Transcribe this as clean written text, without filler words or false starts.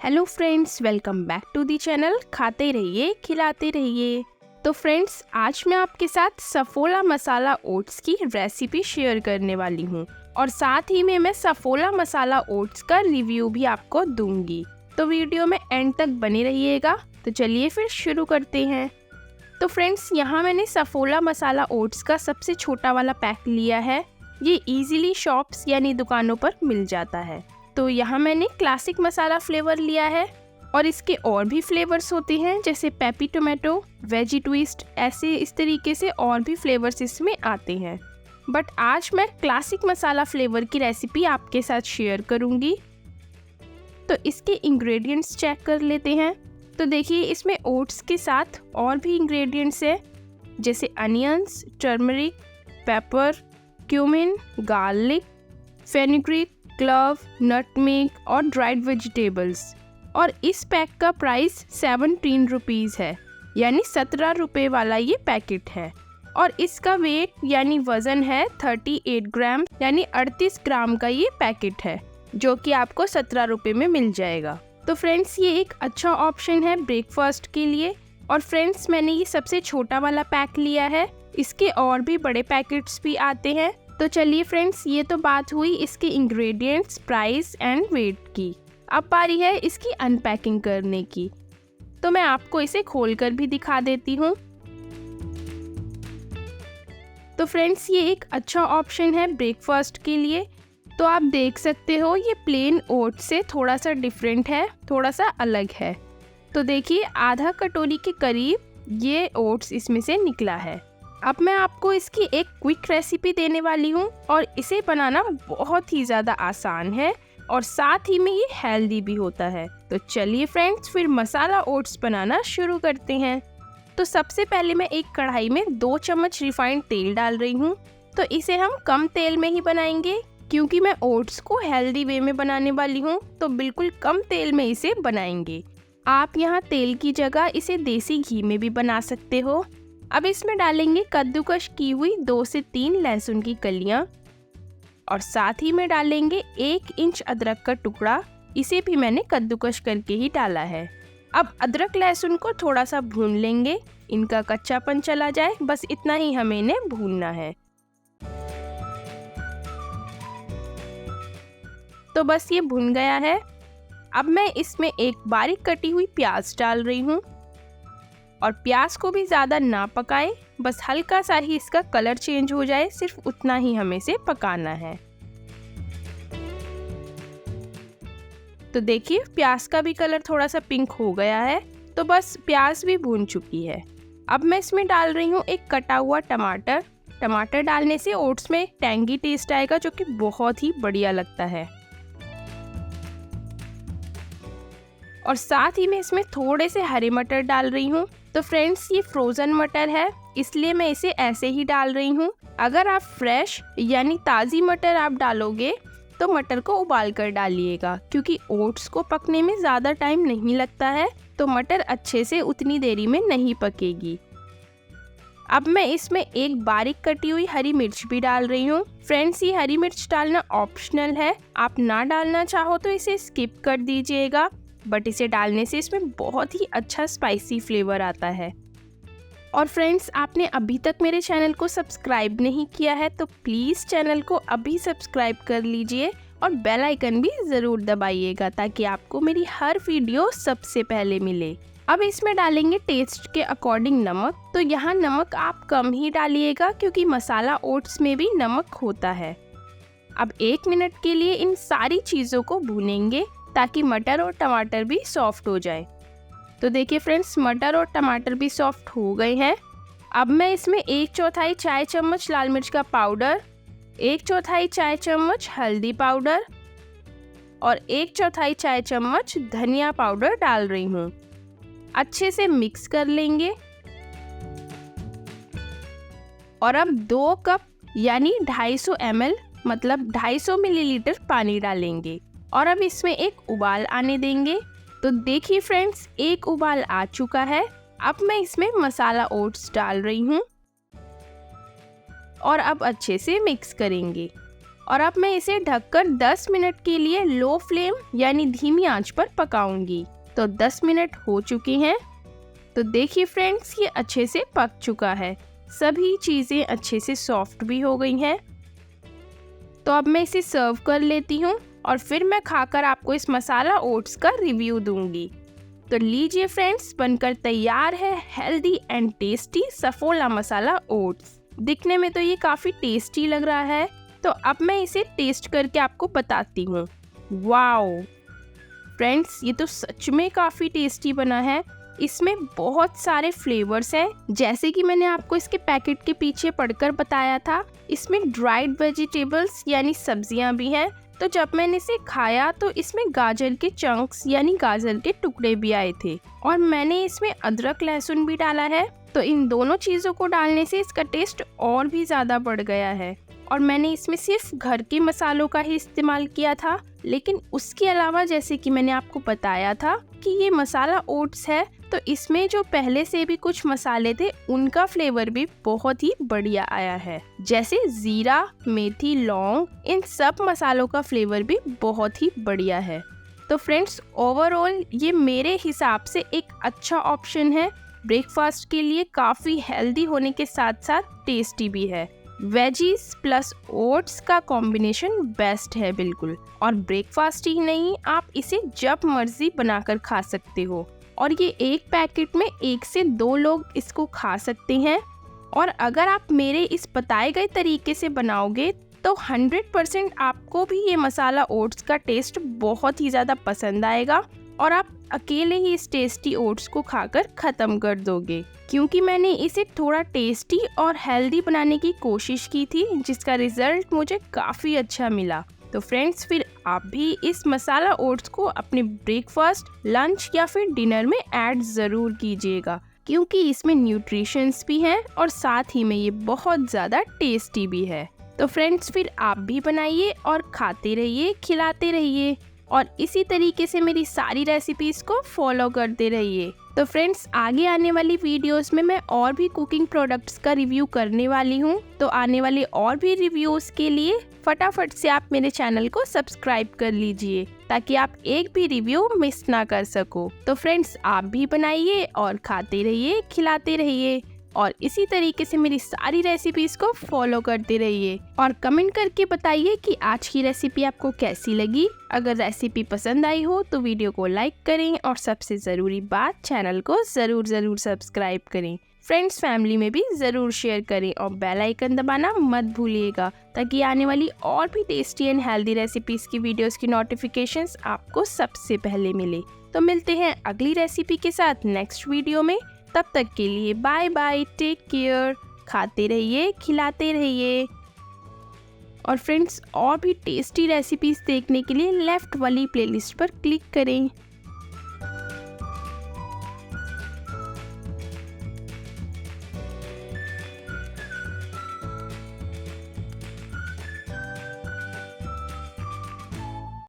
Hello friends, welcome back to the channel खाते रहिए खिलाते रहिए। तो फ्रेंड्स, आज मैं आपके साथ सफोला मसाला ओट्स की रेसिपी शेयर करने वाली हूँ और साथ ही में मैं सफोला मसाला ओट्स का रिव्यू भी आपको दूंगी। तो वीडियो में एंड तक बने रहिएगा। तो चलिए फिर शुरू करते हैं। तो फ्रेंड्स, यहाँ मैंने सफोला मसाला ओट्स का सबसे छोटा वाला पैक लिया है। ये इजीली शॉप्स यानी दुकानों पर मिल जाता है। तो यहाँ मैंने क्लासिक मसाला फ्लेवर लिया है और इसके और भी फ्लेवर्स होते हैं जैसे पेपी टोमेटो, वेजी ट्विस्ट, ऐसे इस तरीके से और भी फ्लेवर्स इसमें आते हैं। बट आज मैं क्लासिक मसाला फ्लेवर की रेसिपी आपके साथ शेयर करूँगी। तो इसके इंग्रेडिएंट्स चेक कर लेते हैं। तो देखिए, इसमें ओट्स के साथ और भी इंग्रेडिएंट्स है जैसे onions, turmeric, paper, cumin, garlic, fenugreek, club, nutmeg और ड्राइड वेजिटेबल्स। और इस पैक का प्राइस 17 रुपीज़ है, यानी 17 रुपये वाला ये पैकेट है। और इसका वेट यानी वज़न है 38 ग्राम, यानी 38 ग्राम का ये पैकेट है, जो कि आपको 17 रुपये में मिल जाएगा। तो फ्रेंड्स, ये एक अच्छा ऑप्शन है ब्रेकफास्ट के लिए। और फ्रेंड्स, मैंने ये सबसे छोटा वाला पैक लिया है। इसके और भी बड़े पैकेट्स भी आते हैं। तो चलिए फ्रेंड्स, ये तो बात हुई इसके इंग्रेडिएंट्स, प्राइस एंड वेट की। अब बारी है इसकी अनपैकिंग करने की। तो मैं आपको इसे खोलकर भी दिखा देती हूँ। तो फ्रेंड्स, ये एक अच्छा ऑप्शन है ब्रेकफास्ट के लिए। तो आप देख सकते हो, ये प्लेन ओट से थोड़ा सा डिफरेंट है, थोड़ा सा अलग है। तो देखिए, आधा कटोरी के करीब ये ओट्स इसमें से निकला है। अब मैं आपको इसकी एक क्विक रेसिपी देने वाली हूँ और इसे बनाना बहुत ही ज़्यादा आसान है और साथ ही में ये हेल्दी भी होता है। तो चलिए फ्रेंड्स, फिर मसाला ओट्स बनाना शुरू करते हैं। तो सबसे पहले मैं एक कढ़ाई में 2 चम्मच रिफाइंड तेल डाल रही हूँ। तो इसे हम कम तेल में ही बनाएंगे क्योंकि मैं ओट्स को हेल्दी वे में बनाने वाली हूँ। तो बिल्कुल कम तेल में इसे बनाएंगे। आप यहाँ तेल की जगह इसे देसी घी में भी बना सकते हो। अब इसमें डालेंगे कद्दूकश की हुई 2 से 3 लहसुन की कलियां और साथ ही में डालेंगे 1 इंच अदरक का टुकड़ा। इसे भी मैंने कद्दूकश करके ही डाला है। अब अदरक लहसुन को थोड़ा सा भून लेंगे, इनका कच्चापन चला जाए, बस इतना ही हमें इन्हें भूनना है। तो बस ये भुन गया है। अब मैं इसमें एक बारीक कटी हुई प्याज डाल रही हूँ और प्याज को भी ज़्यादा ना पकाएं, बस हल्का सा ही इसका कलर चेंज हो जाए, सिर्फ उतना ही हमें इसे पकाना है। तो देखिए, प्याज का भी कलर थोड़ा सा पिंक हो गया है। तो बस प्याज भी भून चुकी है। अब मैं इसमें डाल रही हूँ एक कटा हुआ टमाटर। टमाटर डालने से ओट्स में एक टैंगी टेस्ट आएगा, जो कि बहुत ही बढ़िया लगता है। और साथ ही मैं इसमें थोड़े से हरे मटर डाल रही हूँ। तो फ्रेंड्स, ये फ्रोज़न मटर है, इसलिए मैं इसे ऐसे ही डाल रही हूँ। अगर आप फ्रेश यानी ताज़ी मटर आप डालोगे तो मटर को उबाल कर डालिएगा, क्योंकि ओट्स को पकने में ज़्यादा टाइम नहीं लगता है। तो मटर अच्छे से उतनी देरी में नहीं पकेगी। अब मैं इसमें एक बारीक कटी हुई हरी मिर्च भी डाल रही हूँ। फ्रेंड्स, ये हरी मिर्च डालना ऑप्शनल है, आप ना डालना चाहो तो इसे स्किप कर दीजिएगा, बट इसे डालने से इसमें बहुत ही अच्छा स्पाइसी फ्लेवर आता है। और फ्रेंड्स, आपने अभी तक मेरे चैनल को सब्सक्राइब नहीं किया है तो प्लीज़ चैनल को अभी सब्सक्राइब कर लीजिए और बेल आइकन भी ज़रूर दबाइएगा, ताकि आपको मेरी हर वीडियो सबसे पहले मिले। अब इसमें डालेंगे टेस्ट के अकॉर्डिंग नमक। तो यहाँ नमक आप कम ही डालिएगा, क्योंकि मसाला ओट्स में भी नमक होता है। अब 1 मिनट के लिए इन सारी चीज़ों को भूनेंगे ताकि मटर और टमाटर भी सॉफ्ट हो जाए। तो देखिए फ्रेंड्स, मटर और टमाटर भी सॉफ्ट हो गए हैं। अब मैं इसमें 1/4 चाय चम्मच लाल मिर्च का पाउडर, 1/4 चाय चम्मच हल्दी पाउडर और 1/4 चाय चम्मच धनिया पाउडर डाल रही हूँ। अच्छे से मिक्स कर लेंगे। और अब 2 कप यानी 250 ml, मतलब 250 मिलीलीटर पानी डालेंगे और अब इसमें एक उबाल आने देंगे। तो देखिए फ्रेंड्स, एक उबाल आ चुका है। अब मैं इसमें मसाला ओट्स डाल रही हूँ और अब अच्छे से मिक्स करेंगे। और अब मैं इसे ढककर 10 मिनट के लिए लो फ्लेम यानी धीमी आंच पर पकाऊंगी। तो 10 मिनट हो चुके हैं। तो देखिए फ्रेंड्स, ये अच्छे से पक चुका है। सभी चीज़ें अच्छे से सॉफ्ट भी हो गई हैं। तो अब मैं इसे सर्व कर लेती हूँ और फिर मैं खाकर आपको इस मसाला ओट्स का रिव्यू दूंगी। तो लीजिए फ्रेंड्स, बनकर तैयार है healthy and tasty Saffola masala oats. दिखने में तो ये काफ़ी टेस्टी लग रहा है। तो अब मैं इसे टेस्ट करके आपको बताती हूँ। वाओ फ्रेंड्स, ये तो सच में काफ़ी टेस्टी बना है। इसमें बहुत सारे फ्लेवर्स हैं, जैसे कि मैंने आपको इसके पैकेट के पीछे पढ़कर बताया था। इसमें ड्राइड वेजिटेबल्स यानी सब्जियां भी हैं। तो जब मैंने इसे खाया तो इसमें गाजर के चंक्स यानी गाजर के टुकड़े भी आए थे और मैंने इसमें अदरक लहसुन भी डाला है। तो इन दोनों चीज़ों को डालने से इसका टेस्ट और भी ज़्यादा बढ़ गया है। और मैंने इसमें सिर्फ घर के मसालों का ही इस्तेमाल किया था, लेकिन उसके अलावा जैसे कि मैंने आपको बताया था कि ये मसाला ओट्स है, तो इसमें जो पहले से भी कुछ मसाले थे उनका फ्लेवर भी बहुत ही बढ़िया आया है। जैसे जीरा, मेथी, लौंग, इन सब मसालों का फ्लेवर भी बहुत ही बढ़िया है। तो फ्रेंड्स, ओवरऑल ये मेरे हिसाब से एक अच्छा ऑप्शन है। ब्रेकफास्ट के लिए काफ़ी हेल्दी होने के साथ साथ टेस्टी भी है। वेजीज प्लस ओट्स का कॉम्बिनेशन बेस्ट है बिल्कुल। और ब्रेकफास्ट ही नहीं, आप इसे जब मर्जी बनाकर खा सकते हो और ये एक पैकेट में 1 से 2 लोग इसको खा सकते हैं। और अगर आप मेरे इस बताए गए तरीके से बनाओगे तो 100% आपको भी ये मसाला ओट्स का टेस्ट बहुत ही ज़्यादा पसंद आएगा और आप अकेले ही इस टेस्टी ओट्स को खाकर ख़त्म कर दोगे, क्योंकि मैंने इसे थोड़ा टेस्टी और हेल्दी बनाने की कोशिश की थी, जिसका रिजल्ट मुझे काफ़ी अच्छा मिला। तो फ्रेंड्स, फिर आप भी इस मसाला ओट्स को अपने ब्रेकफास्ट, लंच या फिर डिनर में ऐड ज़रूर कीजिएगा, क्योंकि इसमें न्यूट्रिशंस भी हैं और साथ ही में ये बहुत ज़्यादा टेस्टी भी है। तो फ्रेंड्स, फिर आप भी बनाइए और खाते रहिए, खिलाते रहिए और इसी तरीके से मेरी सारी रेसिपीज को फॉलो करते रहिए। तो फ्रेंड्स, आगे आने वाली वीडियोस में मैं और भी कुकिंग प्रोडक्ट्स का रिव्यू करने वाली हूँ। तो आने वाले और भी रिव्यूज के लिए फटाफट से आप मेरे चैनल को सब्सक्राइब कर लीजिए, ताकि आप एक भी रिव्यू मिस ना कर सको। तो फ्रेंड्स, आप भी बनाइए और खाते रहिए, खिलाते रहिए और इसी तरीके से मेरी सारी रेसिपीज को फॉलो करते रहिए और कमेंट करके बताइए कि आज की रेसिपी आपको कैसी लगी। अगर रेसिपी पसंद आई हो तो वीडियो को लाइक करें और सबसे ज़रूरी बात, चैनल को ज़रूर सब्सक्राइब करें। फ्रेंड्स, फैमिली में भी ज़रूर शेयर करें और बेल आइकन दबाना मत भूलिएगा, ताकि आने वाली और भी टेस्टी एंड हेल्दी रेसिपीज़ की वीडियोस की नोटिफिकेशंस आपको सबसे पहले मिले। तो मिलते हैं अगली रेसिपी के साथ नेक्स्ट वीडियो में। तब तक के लिए बाय बाय, टेक केयर, खाते रहिए, खिलाते रहिए। और फ्रेंड्स, और भी टेस्टी रेसिपीज़ देखने के लिए लेफ्ट वाली प्लेलिस्ट पर क्लिक करें।